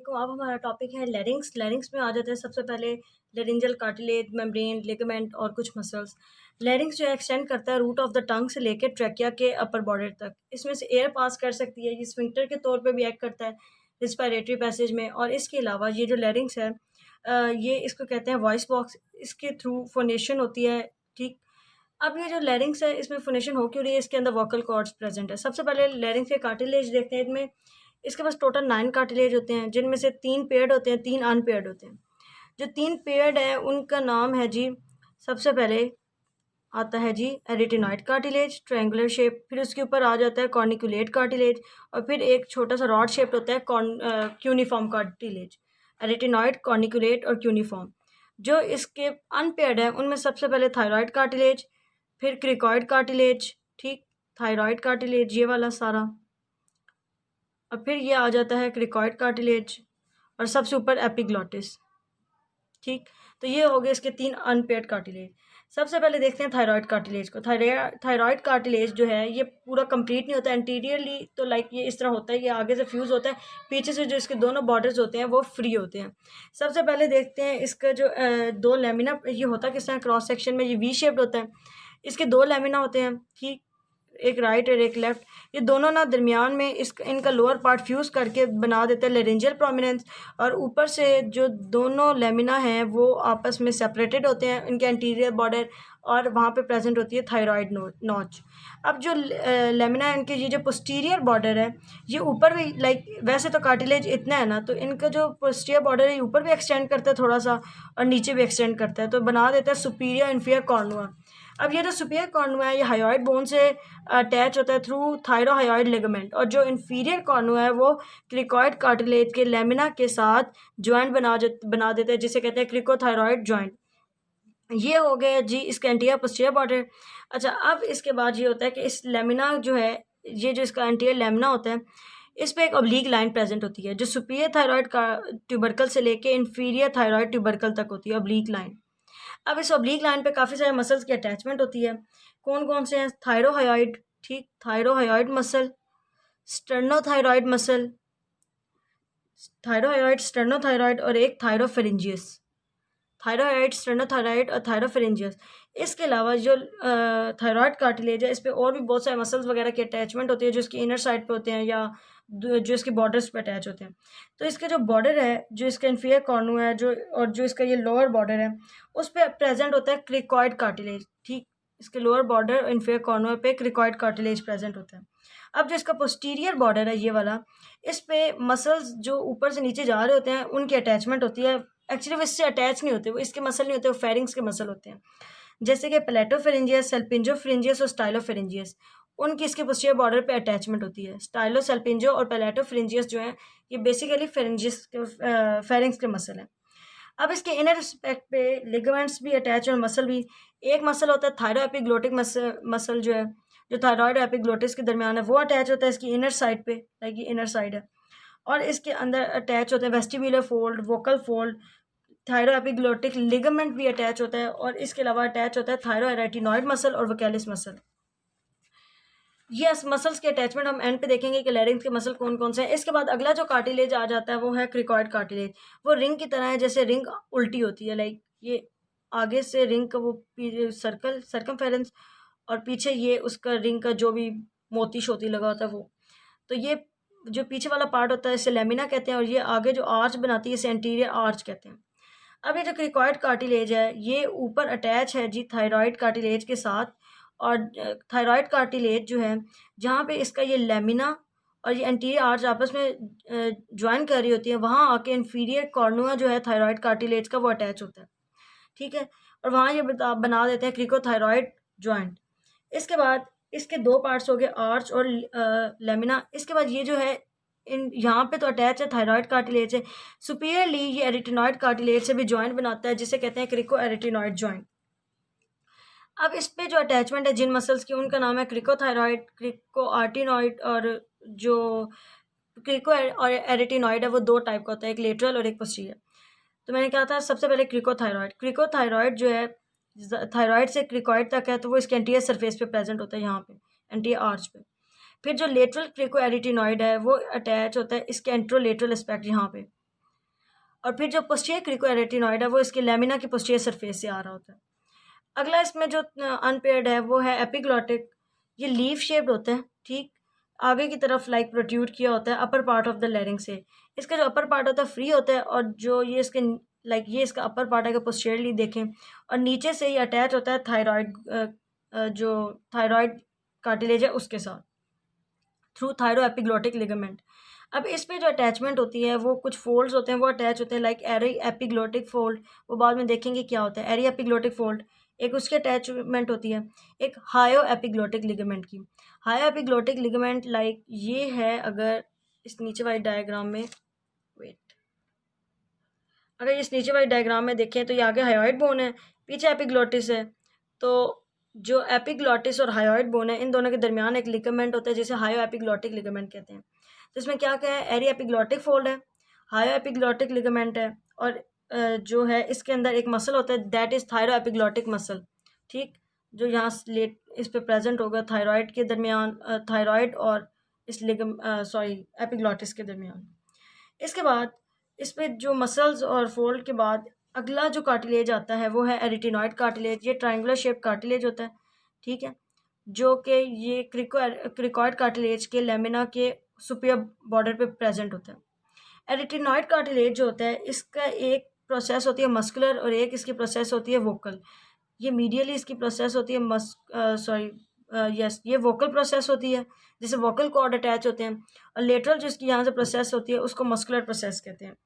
वालेकुम। अब हमारा टॉपिक है लैरिंक्स। लैरिंक्स में आ जाते हैं सबसे पहले लेरिंजल कार्टिलेज, मेम्ब्रेन, लिगामेंट और कुछ मसल्स। लैरिंक्स जो है एक्सटेंड करता है रूट ऑफ द टंग से लेकर ट्रैकिया के अपर बॉर्डर तक। इसमें से एयर पास कर सकती है। ये स्फिंक्टर के तौर पे भी एक्ट करता है रिस्पायरेटरी पैसेज में। और इसके अलावा ये जो लैरिंक्स है ये इसको कहते हैं वॉइस बॉक्स। इसके थ्रू फोनेशन होती है। ठीक, अब ये जो लैरिंक्स है इसमें फोनेशन हो क्यों रही है? इसके अंदर वोकल कॉर्ड्स प्रेजेंट है। सबसे पहले लैरिंक्स के कार्टिलेज देखते हैं। इनमें इसके पास टोटल 9 कार्टिलेज होते हैं, जिनमें से 3 पेयर्ड होते हैं, 3 अनपेयर्ड होते हैं। जो 3 पेयर्ड हैं उनका नाम है जी, सबसे पहले आता है जी एरिटिनॉइड कार्टिलेज, ट्रायंगुलर शेप। फिर उसके ऊपर आ जाता है कॉर्निकुलेट कार्टिलेज, और फिर एक छोटा सा रॉड शेप्ड होता है क्यूनिफॉर्म कार्टिलेज। एरिटिनॉइड, कॉर्निकुलेट और क्यूनिफॉर्म। जो इसके अनपेयर्ड है उनमें सबसे पहले थायरॉइड कार्टिलेज, फिर क्रिकॉइड कार्टिलेज, ठीक, थायरॉइड कार्टिलेज ये वाला सारा, और फिर ये आ जाता है क्रिकॉइड कार्टिलेज, और सबसे ऊपर एपिग्लॉटिस। ठीक, तो ये हो गए इसके 3 अनपेयर्ड कार्टिलेज। सबसे पहले देखते हैं थायरॉइड कार्टिलेज को। थायरॉइड कार्टिलेज जो है ये पूरा कंप्लीट नहीं होता एंटीरियरली, तो लाइक ये इस तरह होता है, ये आगे से फ्यूज़ होता है, पीछे से जो इसके दोनों बॉर्डर्स होते हैं वो फ्री होते हैं। सबसे पहले देखते हैं इसका जो 2 लेमिना, ये होता किस तरह क्रॉस सेक्शन में, ये वी शेप्ड होता है। इसके 2 लेमिना होते हैं, ठीक, एक राइट और एक लेफ्ट। ये दोनों ना दरमियान में इनका लोअर पार्ट फ्यूज़ करके बना देते हैं लेरेंजियल प्रोमिनेंस, और ऊपर से जो दोनों लेमिना हैं वो आपस में सेपरेटेड होते हैं, इनके एंटीरियर बॉर्डर, और वहाँ पे प्रेजेंट होती है थायराइड नॉच। अब जो लेमिना इनके ये जो पोस्टीरियर बॉर्डर है ये ऊपर भी, लाइक वैसे तो कार्टिलेज इतना है ना, तो इनका जो पोस्टीरियर बॉर्डर है ऊपर भी एक्सटेंड करता है थोड़ा सा, और नीचे भी एक्सटेंड करता है, तो बना देता है सुपीरियर इन्फीरियर कॉर्नुआ। अब ये जो सुपीरियर कॉर्नुआ है ये हायोइड बोन से अटैच होता है थ्रू थायरोहायोइड लिगामेंट, और जो इन्फीरियर कॉर्नुआ है वो क्रिकॉइड कार्टिलेज के लेमिना के साथ ज्वाइंट बना देता है, जिसे कहते हैं क्रिकोथायरॉइड ज्वाइंट। ये हो गया जी इसका एंटीरियर पोस्टीरियर बॉर्डर। अच्छा, अब इसके बाद ये होता है कि इस लेमिना जो है, ये जो इसका एंटीरियर लेमिना होता है, इस पर एक ऑब्लीक लाइन प्रेजेंट होती है जो सुपीरियर थायरॉइड का ट्यूबरकल से लेके इन्फीरियर थायरॉइड ट्यूबरकल तक होती है, ऑब्लीक लाइन। अब इस ऑब्लीक लाइन पे काफ़ी सारे मसल्स की अटैचमेंट होती है। कौन कौन से हैं? थायरोहायोइड, ठीक, थायरोहायोइड मसल, स्टर्नोथायरॉइड मसल, थायरोहायोइड, स्टर्नोथायरॉइड, और एक थायरोफेरिंजियस। थायरोहायोइड, स्टर्नोथायरॉइड और थायरोफेरिंजियस। इसके अलावा जो थायरॉइड कार्टिलेज है इस पर और भी बहुत सारे मसल्स वगैरह की अटैचमेंट होती है जो इसकी इनर साइड पे होते हैं या जो इसके बॉर्डर्स पे अटैच होते हैं। तो इसके जो बॉर्डर है, जो इसका इन्फीरियर कॉर्नुआ है, जो और जो इसका ये लोअर बॉर्डर है, उस पर प्रेजेंट होता है क्रिकॉइड कार्टिलेज। ठीक, इसके लोअर बॉर्डर इन्फीरियर कॉर्नुआ पे क्रिकॉइड कार्टिलेज प्रेजेंट होता है। अब जो इसका पोस्टीरियर बॉर्डर है ये वाला, इस पे मसल्स जो ऊपर से नीचे जा रहे होते हैं उनकी अटैचमेंट होती है। एक्चुअली वो इससे अटैच नहीं होते, वो इसके मसल नहीं होते, वो फेरिंग्स के मसल होते हैं, जैसे कि प्लेटोफेरिंजियस, सेल्पिंजोफेरिंजियस और स्टाइलोफेरिंजियस। उनकी इसके पोस्टीरियर बॉर्डर पे अटैचमेंट होती है। स्टाइलो, सेल्पिंजो और प्लेटोफेरिंजियस जो हैं ये बेसिकली फेरिंजियस के फेरिंग्स के मसल हैं। अब इसके इनर रिस्पेक्ट पे लिगामेंट्स भी अटैच और मसल भी। एक मसल होता है थायरो एपिग्लोटिक मसल जो है, जो थायरॉइड एपिग्लोटिस के दरमियान है, वो अटैच होता है इसकी इनर साइड पे, लाइक ये इनर साइड है। और इसके अंदर अटैच होते हैं vestibular fold, vocal fold, thyro epiglottic ligament भी अटैच होता है, और इसके अलावा अटैच होता है थायरो एरेटिनॉइड मसल और वोकैलिस मसल। ये मसल्स के अटैचमेंट हम एंड पे देखेंगे कि लैरिंक्स के मसल कौन कौन से हैं। इसके बाद अगला जो कार्टिलेज आ जाता है वो है क्रिकॉइड कार्टिलेज। वो रिंग की तरह है, जैसे रिंग उल्टी होती है, लाइक ये आगे से रिंग का वो सर्कल सर्कमफेरेंस, और पीछे ये उसका रिंग का जो भी मोती शोती लगा होता है वो। तो ये जो पीछे वाला पार्ट होता है इसे लेमिना कहते हैं, और ये आगे जो आर्च बनाती है इसे एंटीरियर आर्च कहते हैं। अब ये जो क्रिकॉइड कार्टिलेज है ये ऊपर अटैच है जी थायरॉइड कार्टिलेज के साथ, और थायरॉइड कार्टिलेज जो है जहाँ पे इसका ये लेमिना और ये एंटीरियर आर्च आपस में ज्वाइन कर रही होती है, वहाँ आके इन्फीरियर कॉर्नुआ जो है थायरॉइड कार्टिलेज का वो अटैच होता है, ठीक है, और वहाँ ये बना देते हैं क्रिकोथायरॉइड ज्वाइंट। इसके बाद इसके 2 पार्ट्स हो गए, आर्च और लेमिना। इसके बाद ये जो है इन यहाँ पे तो अटैच है थायरॉइड कार्टिलेज से, सुपीरियरली ये एरिटिनॉइड कार्टिलेज से भी ज्वाइंट बनाता है, जिसे कहते हैं क्रिको एरिटिनॉइड ज्वाइंट। अब इस पे जो अटैचमेंट है जिन मसल्स की उनका नाम है क्रिकोथायरॉइड, क्रिको आर्टिनॉइड, और जो क्रिको और एरिटिनॉइड है वो 2 टाइप का होता है, एक लेटरल और एक पोस्टीरियर। तो मैंने कहा था सबसे पहले क्रिकोथायरॉइड। क्रिकोथायरॉइड जो है थायरॉइड से क्रिकॉइड तक है, तो वो इसके एंटीरियर सरफेस पे प्रेजेंट होता है, यहाँ पे एंटीरियर आर्च पे। फिर जो लेटरल क्रिको एरिटिनॉइड है वो अटैच होता है इसके एंट्रोलेटरल एस्पेक्ट यहाँ पे, और फिर जो पोस्टीरियर क्रिकोएरेटिनॉइड है वो इसके लेमिना की पोस्टीरियर सरफेस से आ रहा होता है। अगला इसमें जो अनपेयर्ड है वो है एपिग्लॉटिक। ये लीफ शेप्ड होता है, ठीक, आगे की तरफ लाइक प्रोट्रूड किया होता है upper part of the larynx से। इसका जो अपर पार्ट होता है फ्री होता है, और जो ये इसके लाइक ये इसका अपर पार्ट है, पोस्टीरियरली देखें, और नीचे से ये अटैच होता है थायराइड, जो थायराइड कार्टिलेज है उसके साथ, थ्रू थायरो एपिग्लॉटिक लिगामेंट। अब इस पे जो अटैचमेंट होती है वो कुछ फोल्ड्स होते हैं, वो अटैच होते हैं लाइक एरी एपिग्लॉटिक फोल्ड, वो बाद में देखेंगे क्या होता है। एरी एपिग्लॉटिक फोल्ड एक उसकी अटैचमेंट होती है, एक हायो एपिग्लॉटिक लिगामेंट की। हायो एपिग्लॉटिक लिगामेंट लाइक ये है, अगर इस नीचे वाले डायग्राम में वेट अगर इस नीचे वाले डायग्राम में देखें तो ये आगे हायोइड बोन है, पीछे एपिग्लॉटिस है। तो जो एपिग्लॉटिस और हायोइड बोन है इन दोनों के दरमियान एक लिगामेंट होता है जिसे हायो एपिग्लॉटिक लिगामेंट कहते हैं। तो इसमें क्या क्या है, एरी एपिग्लॉटिक फोल्ड है, हायो एपिग्लॉटिक लिगामेंट है, और जो है इसके अंदर एक मसल होता है that is thyro epiglottic muscle, ठीक, जो यहाँ लेट इस पे प्रेजेंट होगा थायराइड के दरमियान, थायराइड और इस एपिग्लॉटिस के दरमियान। इसके बाद इस पे जो मसल्स और फोल्ड के बाद अगला जो कार्टिलेज आता है वो है एरिटिनॉइड कार्टिलेज। ये ट्रायंगुलर शेप कार्टिलेज होता है, ठीक है, जो कि ये क्रिकॉइड कार्टिलेज के लेमिना के सुपीरियर बॉर्डर पे प्रेजेंट होता है। एरिटिनॉइड कार्टिलेज जो होता है इसका एक प्रोसेस होती है मस्कुलर और एक इसकी प्रोसेस होती है वोकल। ये मीडियली इसकी प्रोसेस होती है ये वोकल प्रोसेस होती है जिसे वोकल कॉर्ड अटैच होते हैं, और लेटरल जिसकी यहाँ से प्रोसेस होती है उसको मस्कुलर प्रोसेस कहते हैं।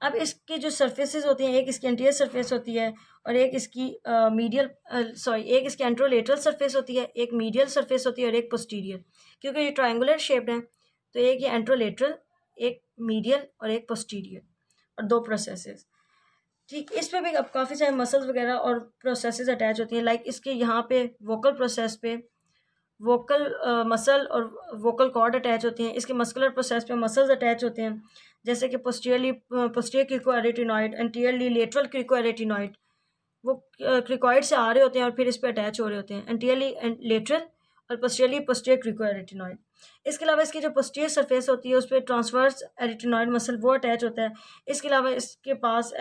अब इसकी जो सरफेसेस होती हैं, एक इसकी एंटीरियर सरफेस होती है और एक इसकी एक इसकी एंट्रोलेटरल सरफेस होती है, एक मीडियल सरफेस होती है और एक पोस्टीरियर। क्योंकि ये ट्रायंगुलर शेप्ड है तो एक ये एंट्रोलेटरल, एक मीडियल और एक पोस्टीरियर, और दो प्रोसेसेस, ठीक। इस पे भी अब काफ़ी सारे मसल्स वगैरह और प्रोसेसेस अटैच होती हैं, लाइक इसके यहाँ पे वोकल प्रोसेस पे वोकल मसल और वोकल कॉर्ड अटैच होती हैं। इसके मस्कुलर प्रोसेस पे मसल्स अटैच होते हैं, जैसे कि पोस्टीरियर क्रिकोएरेटिनॉइड, एंटीरियरली लेटरल क्रिकोएरेटिनॉइड, वो क्रिकॉइड से आ रहे होते हैं और फिर इस पे अटैच हो रहे होते हैं, एंटीरियरली लेटरल और पोस्टीरियरली पोस्टीरियर क्रिकोएरेटिनॉइड। इसके अलावा इसकी जो पोस्टीरियर सरफेस होती है उस पर ट्रांसवर्स एरिटिनॉइड मसल वो अटैच होता है। इसके अलावा इसके पास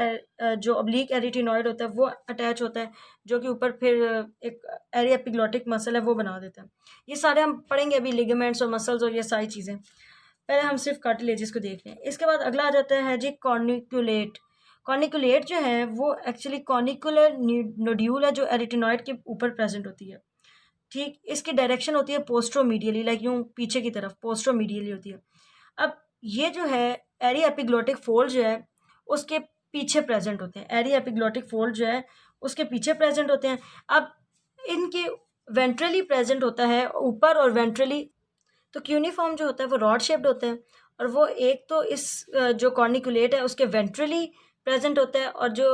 जो ऑब्लिक एरिटिनॉइड होता है वो अटैच होता है, जो कि ऊपर फिर एक एरी एपिग्लॉटिक मसल है वो बना देता है। ये सारे हम पढ़ेंगे अभी, लिगामेंट्स और मसल्स और ये सारी चीज़ें। पहले हम सिर्फ कार्टिलेजेस को देख रहे हैं। इसके बाद अगला आ जाता है जी कॉर्निकुलेट। कॉर्निकुलेट जो है वो एक्चुअली कॉर्निकुलर नोड्यूल है जो एरिटिनॉइड के ऊपर प्रेजेंट होती है, ठीक। इसकी डायरेक्शन होती है पोस्ट्रोमीडियली, लाइक यूँ पीछे की तरफ पोस्ट्रोमीडियली होती है। अब ये जो है एरी एपिग्लॉटिक फोल्ड जो है उसके पीछे प्रेजेंट होते हैं, एरी एपिग्लॉटिक फोल्ड जो है उसके पीछे प्रेजेंट होते हैं। अब इनके वेंट्रली प्रेजेंट होता है ऊपर, और वेंट्रली तो क्यूनिफॉर्म जो होता है वो रॉड शेप्ड होता है, और वो एक तो इस जो कॉर्निकुलेट है उसके वेंट्रली प्रेजेंट होता है, और जो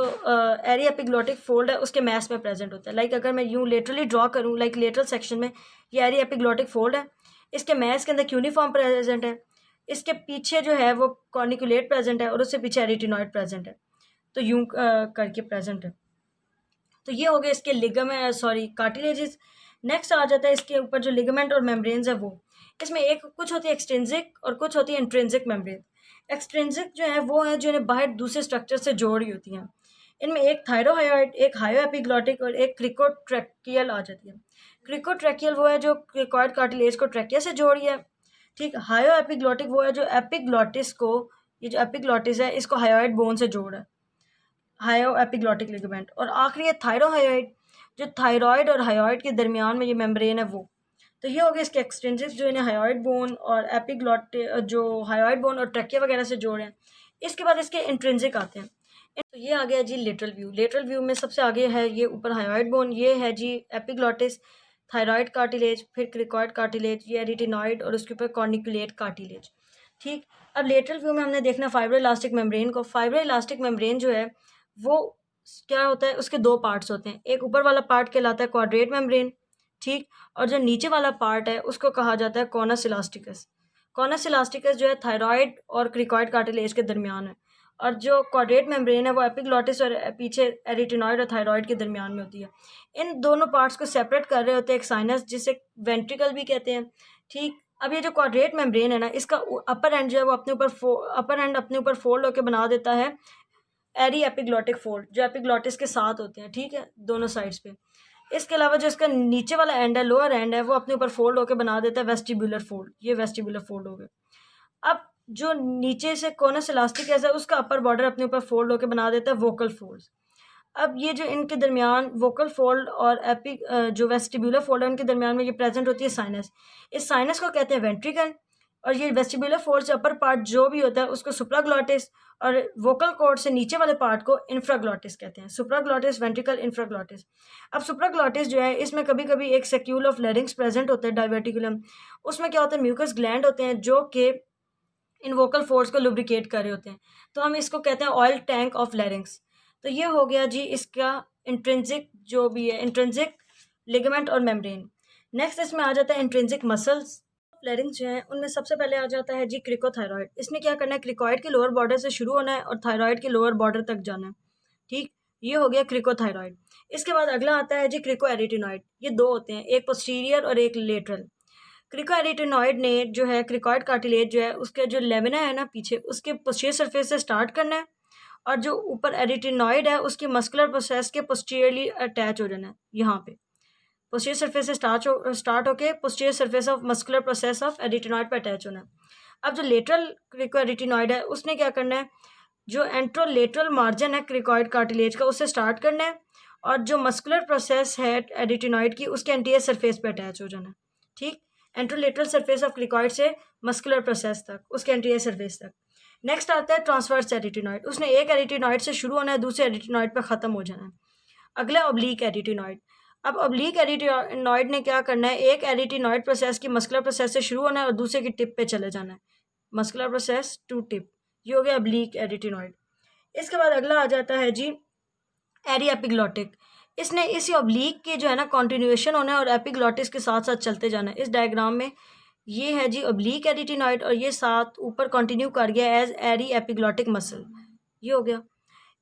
एरी एपिग्लॉटिक फोल्ड है उसके मैस में प्रेजेंट होता है। लाइक अगर मैं यूँ लेटरली ड्रॉ करूँ, लाइक लेटरल सेक्शन में ये एरी एपिग्लॉटिक फोल्ड है, इसके मैस के अंदर क्यूनिफॉर्म प्रेजेंट है, इसके पीछे जो है वो कॉर्निकुलेट प्रेजेंट है, और उससे पीछे एरिटिनॉइड प्रेजेंट है, तो यूँ करके प्रेजेंट है। तो ये हो गए इसके कार्टिलेजेस। नेक्स्ट आ जाता है इसके ऊपर जो लिगामेंट और मेम्ब्रेन्स है वो। इसमें एक कुछ होती है एक्सट्रिंसिक और कुछ होती है इंट्रिंसिक मेम्ब्रेन। एक्सट्रिंसिक जो है वो है जो इन्हें बाहर दूसरे स्ट्रक्चर से जोड़ रही होती हैं। इनमें एक थायरोहायोइड, एक हायो एपिग्लॉटिक और एक क्रिकोट्रैकियल आ जाती है। क्रिकोट्रैकियल वो है जो क्रिकॉइड कार्टिलेज को ट्रैकिया से जोड़ रही है, ठीक। हायो एपिग्लॉटिक वो है जो एपिग्लॉटिस को, ये जो एपिग्लॉटिस है इसको हायोइड बोन से जोड़ रहा है, हायो एपिग्लॉटिक लिगामेंट। और आखिरी है थायरोहायोइड, जो थायराइड और हायोइड के दरमियान में ये मेम्ब्रेन है वो। तो ये हो गया इसके एक्सट्रिंसिक जो इन्हें हायोइड बोन और जो हायोइड बोन और ट्रैकिया वगैरह से जोड़े हैं। इसके बाद इसके इंट्रिंसिक आते हैं। तो ये आ गया जी लेटरल व्यू। लेटरल व्यू में सबसे आगे है ये ऊपर हायोइड बोन, ये है जी एपिग्लॉटिस, थायराइड कार्टिलेज, फिर क्रिकॉइड कार्टिलेज, ये एरिटिनॉइड और उसके ऊपर कॉर्निकुलेट कार्टिलेज, ठीक। अब लेटरल व्यू में हमने देखना फाइब्रो इलास्टिक मेम्ब्रेन को। फाइब्रो इलास्टिक मेम्ब्रेन जो है वो क्या होता है, उसके दो पार्ट्स होते हैं। एक ऊपर वाला पार्ट कहलाता है क्वाड्रेट मेम्ब्रेन, ठीक, और जो नीचे वाला पार्ट है उसको कहा जाता है कॉनस इलास्टिकस। कॉनस इलास्टिकस जो है थायराइड और क्रिकॉइड कार्टिलेज के दरमियान है, और जो क्वाड्रेट मेम्ब्रेन है वो एपिग्लॉटिस और पीछे एरिटिनॉइड और थायराइड के दरमियान में होती है। इन दोनों पार्ट्स को सेपरेट कर रहे होते हैं एक साइनस, जिसे वेंट्रिकल भी कहते हैं, ठीक। अब ये जो क्वाड्रेट मेम्ब्रेन है ना, इसका अपर एंड जो है वो अपने ऊपर फोल्ड होकर बना देता है एरी एपिग्लॉटिक फोल्ड, जो एपिग्लॉटिस के साथ होते हैं, ठीक है, दोनों साइड्स पे। इसके अलावा जो इसका नीचे वाला एंड है, लोअर एंड है, वो अपने ऊपर फोल्ड होकर बना देता है वेस्टिबुलर फोल्ड। ये वेस्टिबुलर फोल्ड हो गए। अब जो नीचे से कोनस इलास्टिक है उसका अपर बॉर्डर अपने ऊपर फोल्ड होकर बना देता है वोकल फोल्ड। अब ये जो इनके दरमियान वोकल फोल्ड और जो वेस्टिबुलर फोल्ड है उनके दरमियान में ये प्रेजेंट होती है साइनस। इस साइनस को कहते हैं वेंट्रिकल, और ये वेस्टिबुलर फोल्ड से अपर पार्ट जो भी होता है उसको सुप्राग्लॉटिस, और वोकल कॉर्ड से नीचे वाले पार्ट को इंफ्राग्लॉटिस कहते हैं। Supraglottis, ventricle, infraglottis. अब सुप्राग्लॉटिस जो है इसमें कभी कभी एक सेक्यूल ऑफ लेरिंग्स प्रेजेंट होता है, डायवर्टिकुलम। उसमें क्या होता है, म्यूकस ग्लैंड होते हैं जो कि इन वोकल फोर्ड्स को लुब्रिकेट कर रहे होते हैं, तो हम इसको कहते हैं ऑयल टैंक ऑफ लेरिंग्स। तो ये हो गया जी इसका इंट्रिंसिक जो भी है, इंट्रिंसिक लिगामेंट और मेम्ब्रेन। नेक्स्ट इसमें आ जाता है इंट्रिंसिक मसल्स। लेरिंग्स जो है उनमें सबसे पहले आ जाता है जी क्रिकोथायरॉयड। इसने क्या करना है, क्रिकॉइड के लोअर बॉर्डर से शुरू होना है और थायरॉयड के लोअर बॉर्डर तक जाना है, ठीक। ये हो गया क्रिकोथायरॉयड। इसके बाद अगला आता है जी क्रिकोएरिटिनॉइड। ये दो होते हैं, एक पोस्टीरियर और एक लेटरल। क्रिकोएरिटिनॉइड ने जो है क्रिकॉइड कार्टिलेज जो है उसके जो लेमिना है ना पीछे, उसके पोस्टीरियर सरफेस से स्टार्ट करना है, और जो ऊपर एरिटिनॉइड है उसकी मस्कुलर प्रोसेस के पोस्टीरियरली अटैच हो जाना है यहाँ पे। पोस्टीरियर सरफेस से स्टार्ट होके posterior surface of muscular process of arytenoid पर अटैच होना है। अब जो लेटरल क्रिकोएरिटिनॉइड है उसने क्या करना है, जो एंट्रोलेटरल मार्जिन है क्रिकॉइड कार्टिलेज का उससे स्टार्ट करना है, और जो मस्कुलर प्रोसेस है एरिटिनॉइड की उसके एंटीरियर सरफेस पे अटैच हो जाना है, ठीक। एंट्रोलेटरल सरफेस ऑफ क्रिकॉइड से मस्कुलर प्रोसेस तक, उसके एंटीरियर सरफेस तक। नेक्स्ट आता है ट्रांसवर्स एरिटिनॉइड। उसने एक एरिटिनॉइड से शुरू होना है, दूसरे एरिटिनॉइड पर ख़त्म हो जाना है। अगला ऑब्लीक एरिटिनॉइड। अब ऑब्लीक एरिटिनॉइड ने क्या करना है, एक एरिटिनॉइड प्रोसेस की मस्कुलर प्रोसेस से शुरू होना है और दूसरे की टिप पे चले जाना है, मस्कुलर प्रोसेस टू टिप। ये हो गया ऑब्लीक एरिटिनॉइड। इसके बाद अगला आ जाता है जी एरी एपिग्लॉटिक। इसने इसी ऑब्लीक के जो है ना कॉन्टिन्यूएशन होना है और एपिग्लॉटिस के साथ साथ चलते जाना है। इस डायग्राम में ये है जी ऑब्लीक एरिटिनॉइड, और ये साथ ऊपर कंटिन्यू कर गया एज एरी एपिग्लॉटिक मसल। ये हो गया।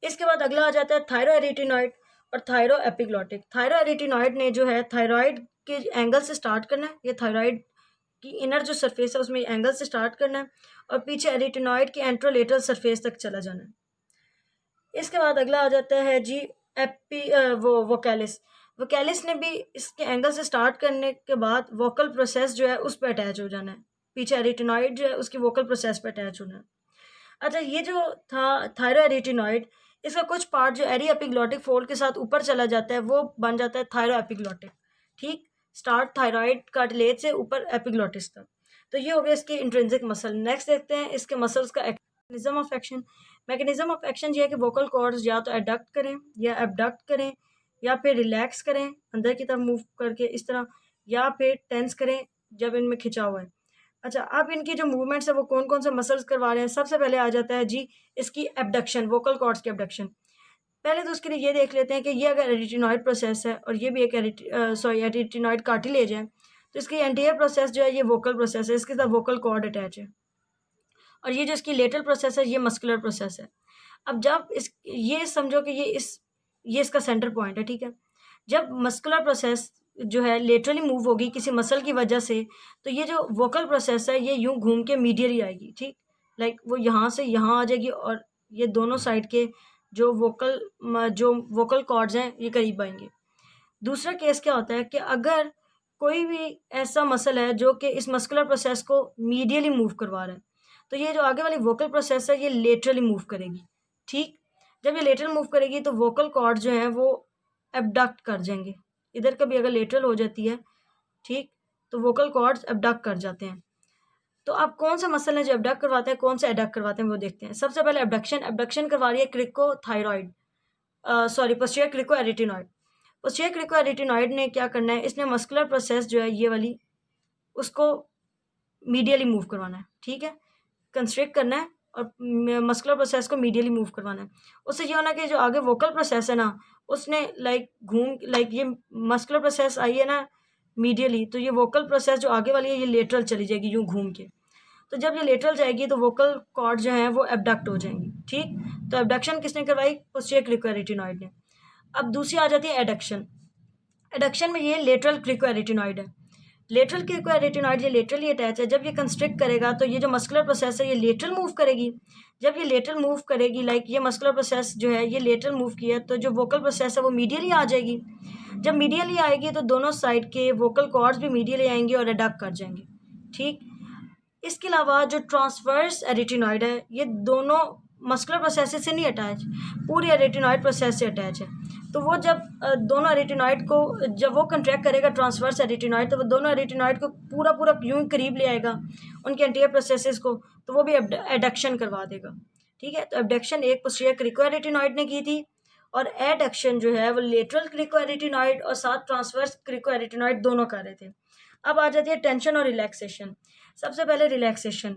इसके बाद अगला आ जाता है थायरो एरिटिनॉइड और थायरो एपिग्लॉटिक। थायरो एरिटिनॉइड ने जो है थायराइड के एंगल से स्टार्ट करना है, ये थायराइड की इनर जो सरफेस है उसमें एंगल से स्टार्ट करना है, और पीछे एरिटिनॉइड के एंट्रोलेटरल सरफेस तक चला जाना है। इसके बाद अगला आ जाता है जी वोकैलिस। वोकैलिस ने भी इसके एंगल से स्टार्ट करने के बाद वोकल प्रोसेस जो है उस पर अटैच हो जाना है, पीछे एरिटिनॉइड जो है उसकी वोकल प्रोसेस पर अटैच होना है। अच्छा, ये जो था थायरो एरिटिनॉइड, इसका कुछ पार्ट जो एरी एपिग्लॉटिक फोल्ड के साथ ऊपर चला जाता है वो बन जाता है थायरो एपिग्लॉटिक, ठीक। स्टार्ट थायराइड कार्टिलेज से ऊपर एपिग्लॉटिस तक। तो ये हो गया इसके इंट्रिंसिक मसल। नेक्स्ट देखते हैं इसके मसल्स का mechanism of action. Mechanism of action ये है कि वोकल कॉर्ड्स या तो एडक्ट करें या एबडक्ट करें, या फिर रिलैक्स करें अंदर की तरफ मूव करके इस तरह, या फिर टेंस करें जब इनमें खिंचा हुआ है। अच्छा, अब इनकी जो मूवमेंट्स है वो कौन कौन से मसल्स करवा रहे हैं। सबसे पहले आ जाता है जी इसकी एबडक्शन, वोकल कॉर्ड्स की एबडक्शन। पहले तो उसके लिए ये देख लेते हैं कि ये अगर एरिटिनॉइड प्रोसेस है और ये भी एक एरिटिनॉइड कार्टिलेज है, तो इसकी एंटीरियर प्रोसेस जो है ये वोकल प्रोसेस है, इसके साथ वोकल कॉर्ड अटैच है, और ये जो इसकी लेटरल प्रोसेस है ये मस्कुलर प्रोसेस है। अब जब ये समझो कि ये इसका सेंटर पॉइंट है, ठीक है। जब मस्कुलर प्रोसेस जो है लेटरली मूव होगी किसी मसल की वजह से, तो ये जो वोकल प्रोसेस है ये यूं घूम के मीडियली आएगी, ठीक। लाइक वो यहाँ से यहाँ आ जाएगी, और ये दोनों साइड के जो वोकल कॉर्ड्स हैं ये करीब आएंगे। दूसरा केस क्या होता है कि अगर कोई भी ऐसा मसल है जो कि इस मस्कुलर प्रोसेस को मीडियली मूव करवा रहा है, तो ये जो आगे वाली वोकल प्रोसेस है ये लेटरली मूव करेगी, ठीक। जब ये लेटरल मूव करेगी तो वोकल कॉर्ड जो हैं वो एबडक्ट कर जाएंगे। इधर कभी अगर लेटरल हो जाती है, ठीक, तो वोकल कॉर्ड्स एबडक्ट कर जाते हैं। तो अब कौन सा मसल है जो एबडक्ट करवाते हैं, कौन सा एडक्ट करवाते हैं, वो देखते हैं। सबसे पहले एबडक्शन करवा रही है क्रिकोथायरॉइड, पोस्टीरियर क्रिकोएरिटिनॉइड। पोस्टीरियर क्रिकोएरिटिनॉइड ने क्या करना है, इसने मस्कुलर प्रोसेस जो है ये वाली उसको मीडियली मूव करवाना है, ठीक है, कंस्ट्रिक्ट करना है और मस्कुलर प्रोसेस को मीडियली मूव करवाना है। उससे ये होना कि जो आगे वोकल प्रोसेस है ना उसने ये मस्कुलर प्रोसेस आई है ना मीडियली, तो ये वोकल प्रोसेस जो आगे वाली है ये लेटरल चली जाएगी यूँ घूम के। तो जब ये लेटरल जाएगी तो वोकल कॉर्ड जो हैं वो एबडक्ट हो जाएंगी, ठीक। तो एबडक्शन किसने करवाई, पोस्टीरियर क्रिकोएरिटिनॉइड ने। अब दूसरी आ जाती है एडक्शन। एडक्शन में ये लेटरल क्रिकोएरिटिनॉइड है, लेटरल क्रिकोरेटिनॉइड ये लेटरली अटैच है। जब ये कंस्ट्रिक्ट करेगा तो ये जो मस्कुलर प्रोसेस है ये लेटरल मूव करेगी। जब ये लेटरल मूव करेगी, लाइक ये मस्कुलर प्रोसेस जो है ये लेटरल मूव किया, तो जो वोकल प्रोसेस है वो मीडियली आ जाएगी। जब मीडियली आएगी तो दोनों साइड के वोकल कॉर्ड्स भी मीडियली आएंगे और एडक्ट कर जाएंगे। ठीक, इसके अलावा जो ट्रांसवर्स एरिटिनॉइड है ये दोनों मस्कुलर प्रोसेस से नहीं अटैच, पूरी एरिटिनॉइड प्रोसेस से अटैच है। तो वो जब दोनों एरिटिनॉइड को जब वो कंट्रैक्ट करेगा ट्रांसवर्स एरिटिनॉइड, तो वो दोनों एरिटिनॉइड को पूरा पूरा यूं ही करीब ले आएगा उनके एंटीरियर प्रोसेसेस को, तो वो भी एडक्शन करवा देगा। ठीक है, तो एबडक्शन एक पोस्टीरियर क्रिकोएरिटिनॉइड ने की थी, और एडक्शन जो है वो लेटरल क्रिकोएरिटिनॉइड और साथ ट्रांसवर्स क्रिकोएरिटिनॉइड दोनों कर रहे थे। अब आ जाती है टेंशन और रिलैक्सेशन। सबसे पहले रिलैक्सेशन,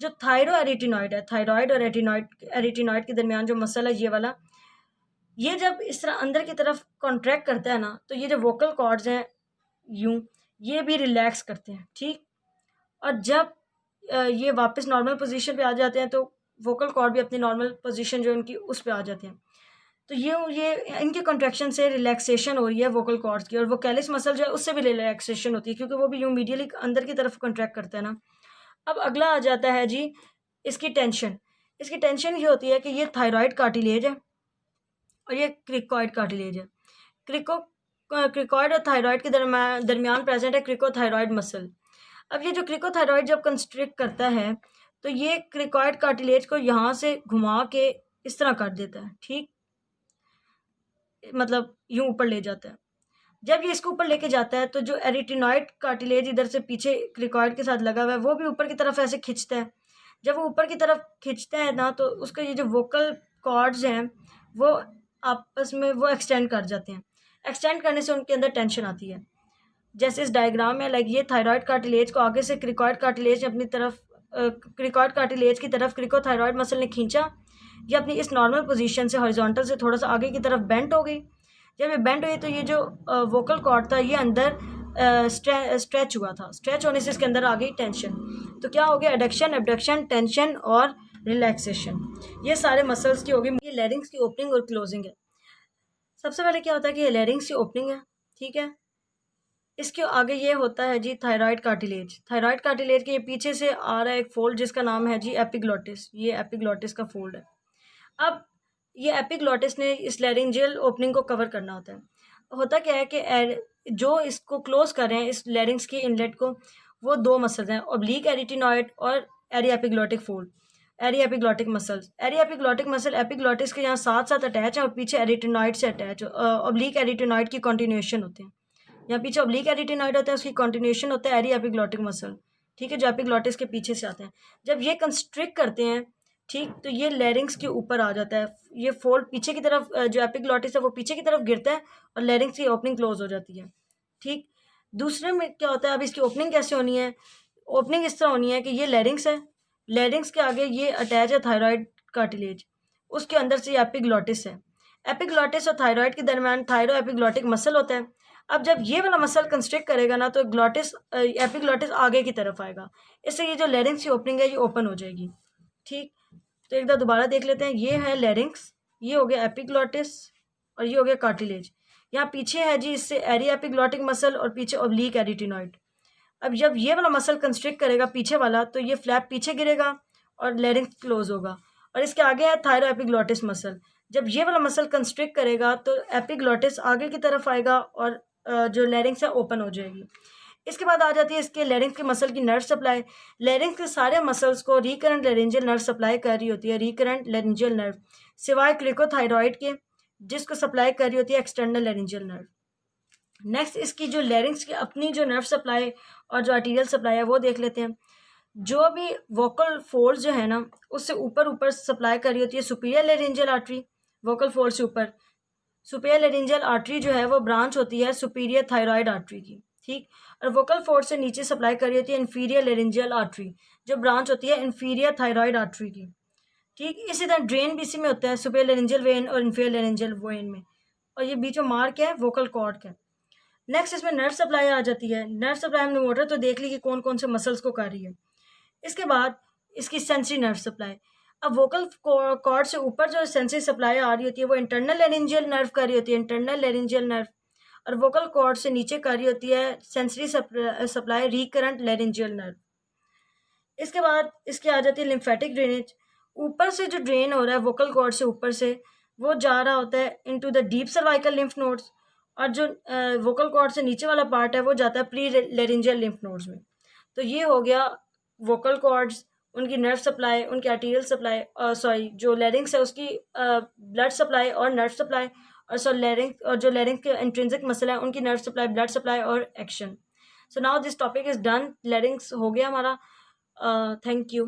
जो थायरोएरिटिनॉइड है, थायराइड और एरिटिनॉइड के दरमियान जो मसल है ये वाला, ये जब इस तरह अंदर की तरफ कॉन्ट्रैक्ट करता है ना, तो ये जो वोकल कॉर्ड्स हैं यूं, ये भी रिलैक्स करते हैं। ठीक, और जब ये वापस नॉर्मल पोजीशन पे आ जाते हैं तो वोकल कॉर्ड भी अपनी नॉर्मल पोजीशन जो उनकी उस पे आ जाते हैं। तो ये इनके कॉन्ट्रैक्शन से रिलैक्सेशन हो रही है वोकल कॉर्ड्स की, और वोकैलिस मसल जो है उससे भी रिलैक्सेशन होती है, क्योंकि वो भी यूं मीडियली अंदर की तरफ कॉन्ट्रैक्ट करता है ना। अब अगला आ जाता है जी इसकी टेंशन। इसकी टेंशन ये होती है कि ये थायराइड कार्टिलेज है और ये क्रिकॉइड कार्टिलेज है। क्रिकॉइड और थायराइड के दरमियान प्रेजेंट है क्रिकोथायराइड मसल। अब ये जो क्रिकोथायराइड जब कंस्ट्रिक्ट करता है तो ये क्रिकॉइड कार्टिलेज को यहाँ से घुमा के इस तरह कर देता है। ठीक, मतलब यूं ऊपर ले जाता है। जब ये इसको ऊपर लेके जाता है तो जो एरिटिनॉइड कार्टिलेज इधर से पीछे क्रिकॉइड के साथ लगा हुआ है वो भी ऊपर की तरफ ऐसे खींचता है। जब वो ऊपर की तरफ खींचता है ना, तो उसका ये जो वोकल कॉर्ड्स हैं वो आपस में वो एक्सटेंड कर जाते हैं। एक्सटेंड करने से उनके अंदर टेंशन आती है। जैसे इस डायग्राम में लाइक ये थायराइड कार्टिलेज को आगे से क्रिकॉइड कार्टिलेज अपनी तरफ क्रिकॉइड कार्टिलेज की तरफ क्रिकोथायराइड मसल ने खींचा, ये अपनी इस नॉर्मल पोजीशन से हॉरिजॉन्टल से थोड़ा सा आगे की तरफ बेंट हो गई। जब ये बेंट हुई तो ये जो वोकल कॉर्ड था ये अंदर स्ट्रेच हुआ था। स्ट्रेच होने से इसके अंदर आ गई टेंशन। तो क्या हो गया, एडक्शन, एबडक्शन, टेंशन और रिलैक्सेशन, ये सारे मसल्स की होगी। ये लैरिंग्स की ओपनिंग और क्लोजिंग है। सबसे पहले क्या होता है कि ये लैरिंग्स की ओपनिंग है। ठीक है, इसके आगे ये होता है जी थायराइड कार्टिलेज। थायराइड कार्टिलेज के ये पीछे से आ रहा है एक फोल्ड जिसका नाम है जी एपिग्लोटिस। ये एपिग्लोटिस का फोल्ड है। अब ये एपिग्लोटिस ने इस लैरिंजियल ओपनिंग को कवर करना होता है। होता क्या है कि जो इसको क्लोज कर रहे हैं इस लैरिंग्स की इनलेट को, वो दो मसल्स हैं, ओब्लिक एरिटिनॉइड और एरी एपिग्लोटिक फोल्ड, एरी एपिग्लोटिक मसल्स। एरी एपिग्लोटिक मसल एपिग्लोटिस के यहाँ साथ साथ अटैच है और पीछे एरिटिनॉइड से अटैच, ओब्लिक एरिटिनॉइड की कॉन्टिन्यूएशन होते हैं। यहाँ पीछे ओब्लिक एरिटिनॉइड होता है, उसकी कॉन्टिन्यूएशन होता है एरी एपिग्लोटिक मसल। ठीक है, जो एपिग्लोटिस के पीछे से आते हैं। जब ये कंस्ट्रिक्ट करते हैं, ठीक, तो ये लैरिंग्स के ऊपर आ जाता है। ये फोल्ड पीछे की तरफ, जो एपिग्लोटिस है वो पीछे की तरफ गिरता है और लैरिंग्स की ओपनिंग क्लोज हो जाती है। ठीक, दूसरे में क्या होता है, अब इसकी ओपनिंग कैसे होनी है। ओपनिंग इस तरह होनी है कि ये लैरिंग्स है, लैरिंग्स के आगे ये अटैच है थायराइड कार्टिलेज, उसके अंदर से ये एपिग्लोटिस है। एपिग्लोटिस और थायराइड के दरमियान थायरो एपिग्लोटिक मसल होता है। अब जब ये वाला मसल कंस्ट्रिक्ट करेगा ना, तो ग्लोटिस एपिग्लोटिस आगे की तरफ आएगा, इससे ये जो लैरिंग्स की ओपनिंग है ये ओपन हो जाएगी। ठीक, तो एक बार दोबारा देख लेते हैं। ये है लैरिंग्स, ये हो गया एपिग्लोटिस और ये हो गया कार्टिलेज। यहाँ पीछे है जी इससे एरी एपिग्लोटिक मसल और पीछे ओब्लिक एरिटिनॉइड। अब जब ये वाला मसल कंस्ट्रिक्ट करेगा पीछे वाला, तो ये फ्लैप पीछे गिरेगा और लैरिंग्स क्लोज होगा। और इसके आगे है थायरो एपिग्लोटिस मसल। जब ये वाला मसल कंस्ट्रिक्ट करेगा तो एपिग्लोटिस आगे की तरफ आएगा और जो लैरिंग्स है ओपन हो जाएगी। इसके बाद आ जाती है इसके लैरिंग्स के मसल की नर्व सप्लाई। लैरिंग्स के सारे मसल्स को रिकरेंट लैरिंजियल नर्व सप्लाई कर रही होती है, रिकरेंट लैरिंजियल नर्व, सिवाय क्रिकोथायराइड के जिसको सप्लाई कर रही होती है एक्सटर्नल लैरिंजियल नर्व। नेक्स्ट इसकी जो लैरिंग्स की अपनी जो नर्व सप्लाई और जो आर्टीरियल सप्लाई है वो देख लेते हैं। जो भी वोकल फोल्ड जो है ना, उससे ऊपर ऊपर सप्लाई कर रही होती है superior laryngeal artery. Vocal fold से ऊपर सुपीरियर लैरिंजियल आर्टरी जो है वो ब्रांच होती है सुपीरियर थायराइड आर्टरी की। ठीक, और वोकल फोल्ड से नीचे सप्लाई कर रही होती है इन्फीरियर लैरिंजियल आर्टरी, जो ब्रांच होती है इन्फीरियर थायराइड आर्टरी की। ठीक, इसी तरह ड्रेन भी इसी में होता है, सुपीरियर लैरिंजियल वेन और इन्फीरियर लैरिंजियल वेन में, और ये बीच में मार्क है वोकल कॉर्ड का। नेक्स्ट इसमें नर्व सप्लाई आ जाती है। नर्व सप्लाई हमने मोटर तो देख ली कि कौन कौन से मसल्स को कर रही है। इसके बाद इसकी सेंसरी नर्व सप्लाई। अब वोकल कॉर्ड से ऊपर जो सेंसरी सप्लाई आ रही होती है वो इंटरनल लैरिंजियल नर्व कर रही होती है, इंटरनल लैरिंजियल नर्व। और वोकल कॉर्ड से नीचे कार्य होती है sensory supply recurrent laryngeal nerve. इसके बाद इसके आ जाती है लिम्फेटिक ड्रेनेज। ऊपर से जो ड्रेन हो रहा है वोकल कॉर्ड से ऊपर से, वो जा रहा होता है into the deep cervical lymph nodes, और जो वोकल कॉर्ड से नीचे वाला पार्ट है वो जाता है प्री लेरिंजियल लिम्फ नोड्स में। तो ये हो गया वोकल कॉर्ड्स, उनकी नर्व सप्लाई, उनकी आर्टीरियल सप्लाई, सॉरी जो लैरिंग्स है उसकी ब्लड सप्लाई और नर्व सप्लाई, और सो लैरिंग और जो लैरिंग के इंट्रिंसिक मसल है उनकी नर्व सप्लाई, ब्लड सप्लाई और action. So now this topic is done, लैरिंग्स हो गया हमारा। Thank you.